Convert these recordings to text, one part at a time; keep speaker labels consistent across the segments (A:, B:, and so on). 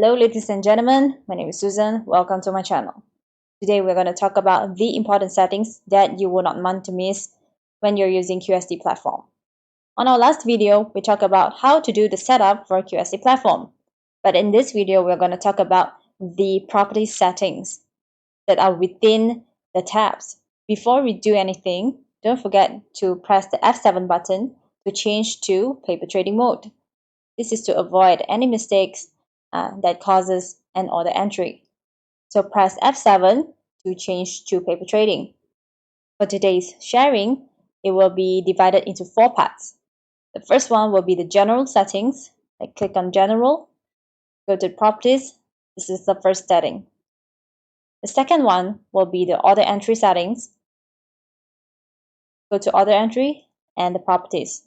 A: Hello ladies and gentlemen, my name is Susan. Welcome to my channel. Today we're going to talk about the important settings that you will not want to miss when you're using QST platform. On our last video, we talked about how to do the setup for QST platform. But in this video, we're going to talk about the property settings that are within the tabs. Before we do anything, don't forget to press the F7 button to change to paper trading mode. This is to avoid any mistakes that causes an order entry. So press F7 to change to paper trading. For today's sharing, it will be divided into 4 parts. The first one will be the general settings. I click on general, go to properties. This is the first setting. The second one will be the order entry settings. Go to order entry and the properties.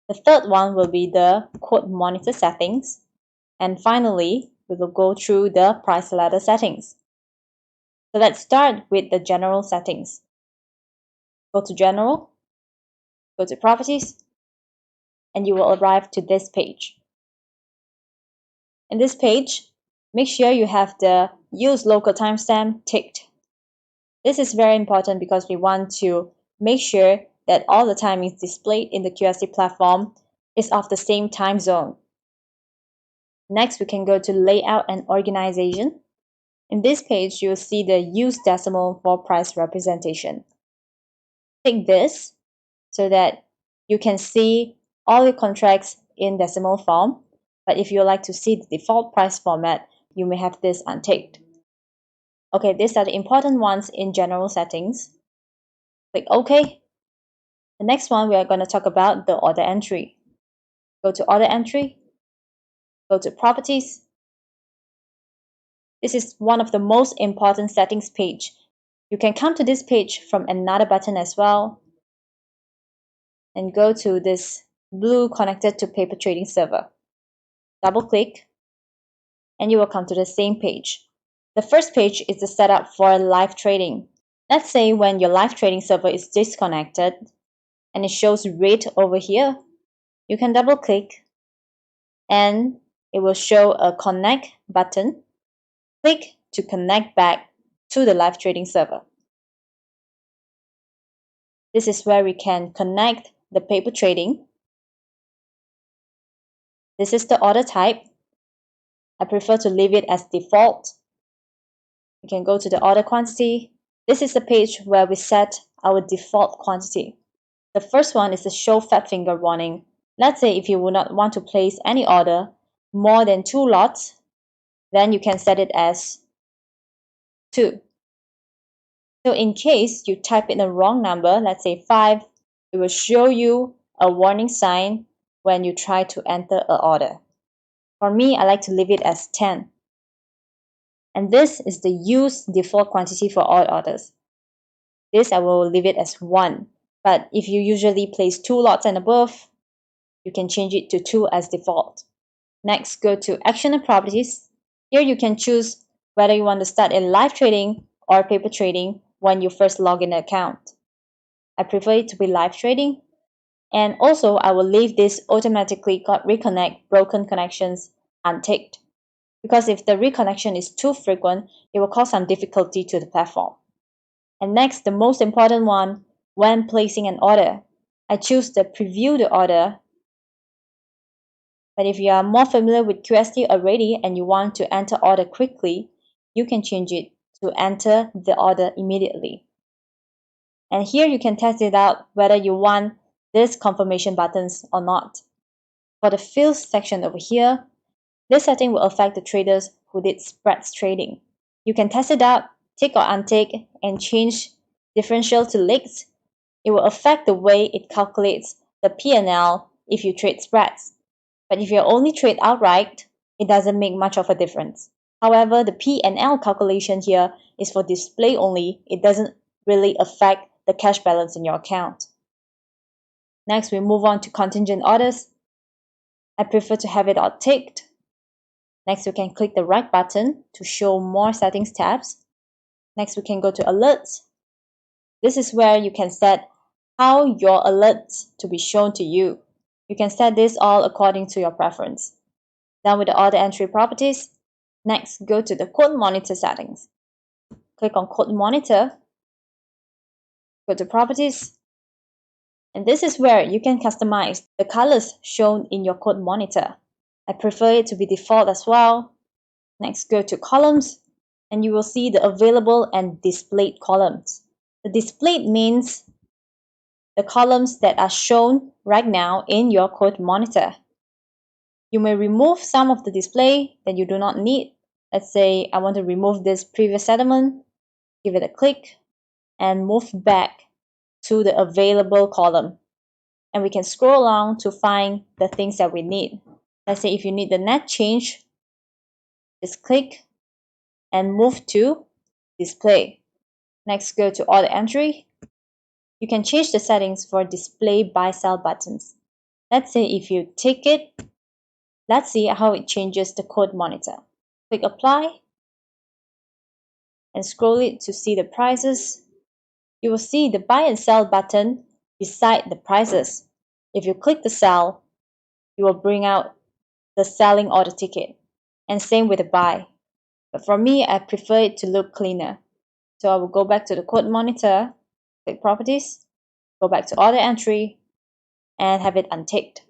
A: The third one will be the quote monitor settings. And finally, we will go through the price ladder settings. So let's start with the general settings. Go to general, go to properties, and you will arrive to this page. In this page, make sure you have the use local timestamp ticked. This is very important because we want to make sure that all the timings displayed in the QST platform is of the same time zone. Next, we can go to layout and organization. In this page, you'll see the use decimal for price representation. Tick this so that you can see all your contracts in decimal form. But if you like to see the default price format, you may have this unticked. Okay, these are the important ones in general settings. Click OK. The next one, we are going to talk about the order entry. Go to order entry, go to properties. This is one of the most important settings page. You can come to this page from another button as well and go to this blue connected to paper trading server. Double click and you will come to the same page. The first page is the setup for live trading. Let's say when your live trading server is disconnected and it shows red over here, you can double click and it will show a connect button. Click to connect back to the live trading server. This is where we can connect the paper trading. This is the order type. I prefer to leave it as default. We can go to the order quantity. This is the page where we set our default quantity. The first one is the show fat finger warning. Let's say if you would not want to place any order more than 2 lots, then you can set it as 2. So in case you type in a wrong number, let's say 5, it will show you a warning sign when you try to enter an order. For me, I like to leave it as 10. And this is the use default quantity for all orders. This I will leave it as 1. But if you usually place 2 lots and above, you can change it to 2 as default. Next, go to action and properties. Here you can choose whether you want to start a live trading or paper trading when you first log in an account. I prefer it to be live trading. And also, I will leave this automatically reconnect broken connections unticked. Because if the reconnection is too frequent, it will cause some difficulty to the platform. And next, the most important one, when placing an order, I choose the preview the order. But if you are more familiar with QST already and you want to enter order quickly, you can change it to enter the order immediately. And here you can test it out whether you want these confirmation buttons or not. For the fields section over here, this setting will affect the traders who did spreads trading. You can test it out, tick or untick, and change differential to legs. It will affect the way it calculates the P&L if you trade spreads. But if you only trade outright, it doesn't make much of a difference. However, the P&L calculation here is for display only. It doesn't really affect the cash balance in your account. Next, we move on to contingent orders. I prefer to have it all ticked. Next, we can click the right button to show more settings tabs. Next, we can go to alerts. This is where you can set how your alerts to be shown to you. You can set this all according to your preference. Done with the order entry properties. Next, go to the quote monitor settings. Click on quote monitor, go to properties, and this is where you can customize the colors shown in your quote monitor. I prefer it to be default as well. Next, go to columns, and you will see the available and displayed columns. The displayed means the columns that are shown right now in your quote monitor. You may remove some of the display that you do not need. Let's say I want to remove this previous settlement, give it a click, and move back to the available column. And we can scroll along to find the things that we need. Let's say if you need the net change, just click and move to display. Next, go to order entry. You can change the settings for display buy sell buttons. Let's say if you tick it, let's see how it changes the quote monitor. Click apply and scroll it to see the prices. You will see the buy and sell button beside the prices. If you click the sell, you will bring out the selling order ticket, and same with the buy. But for me, I prefer it to look cleaner. So I will go back to the quote monitor, click properties, go back to order entry, and have it unticked.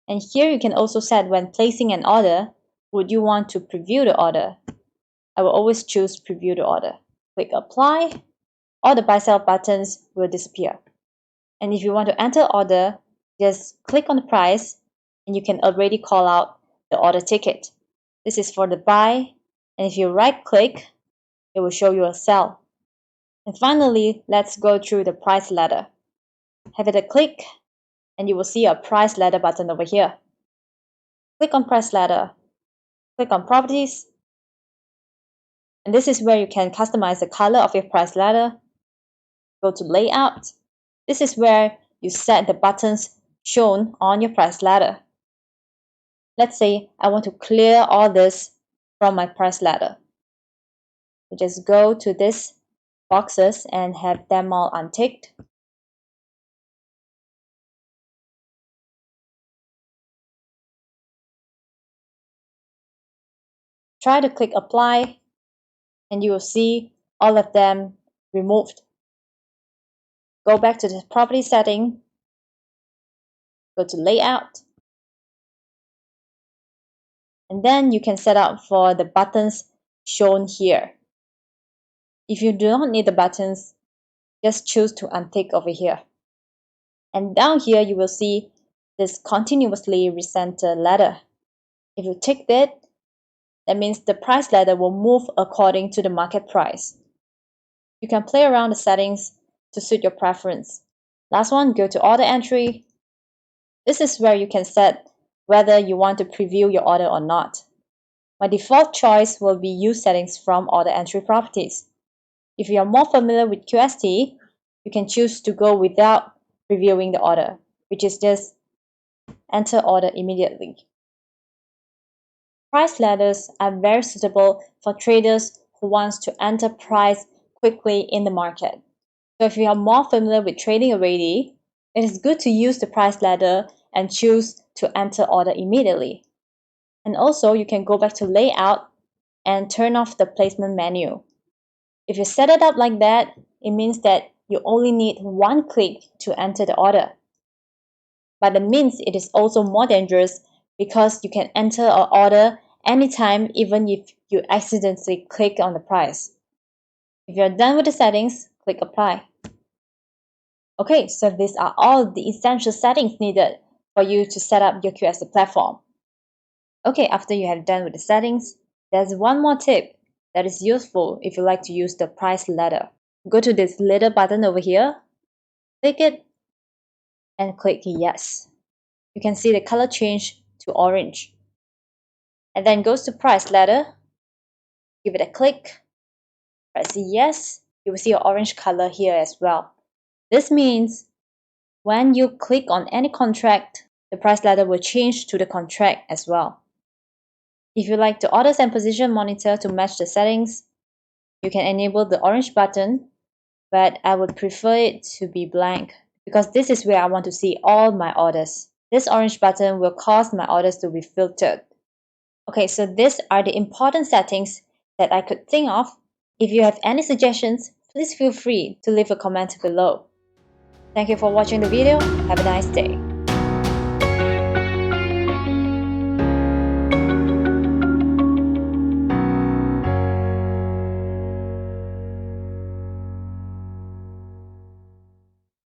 A: And here you can also set when placing an order, would you want to preview the order? I will always choose preview the order. Click apply, all the buy sell buttons will disappear. And if you want to enter order, just click on the price and you can already call out the order ticket. This is for the buy, and if you right click, it will show you a sell. And finally, let's go through the price ladder. Have it a click and you will see a price ladder button over here. Click on price ladder, click on properties, and this is where you can customize the color of your price ladder. Go to layout. This is where you set the buttons shown on your price ladder. Let's say I want to clear all this from my price ladder. So just go to these boxes and have them all unticked. Try to click apply and you will see all of them removed. Go back to the property setting, go to layout, and then you can set up for the buttons shown here. If you do not need the buttons, just choose to untick over here. And down here you will see this continuously recenter ladder. If you tick it, that means the price ladder will move according to the market price. You can play around the settings to suit your preference. Last one, go to order entry. This is where you can set whether you want to preview your order or not. My default choice will be use settings from order entry properties. If you are more familiar with QST, you can choose to go without previewing the order, which is just enter order immediately. Price ladders are very suitable for traders who want to enter price quickly in the market. So if you are more familiar with trading already, it is good to use the price ladder and choose to enter order immediately. And also you can go back to layout and turn off the placement menu. If you set it up like that, it means that you only need one click to enter the order. But it means it is also more dangerous because you can enter an order anytime, even if you accidentally click on the price. If you're done with the settings, click apply. Okay, so these are all the essential settings needed for you to set up your QST platform. Okay, after you have done with the settings, there's one more tip that is useful if you like to use the price ladder. Go to this little button over here, click it, and click yes. You can see the color change to orange. And then goes to price ladder, give it a click, press yes, you will see an orange color here as well. This means when you click on any contract, the price ladder will change to the contract as well. If you like the orders and position monitor to match the settings, you can enable the orange button, but I would prefer it to be blank because this is where I want to see all my orders. This orange button will cause my orders to be filtered. Okay, so these are the important settings that I could think of. If you have any suggestions, please feel free to leave a comment below. Thank you for watching the video. Have a nice day.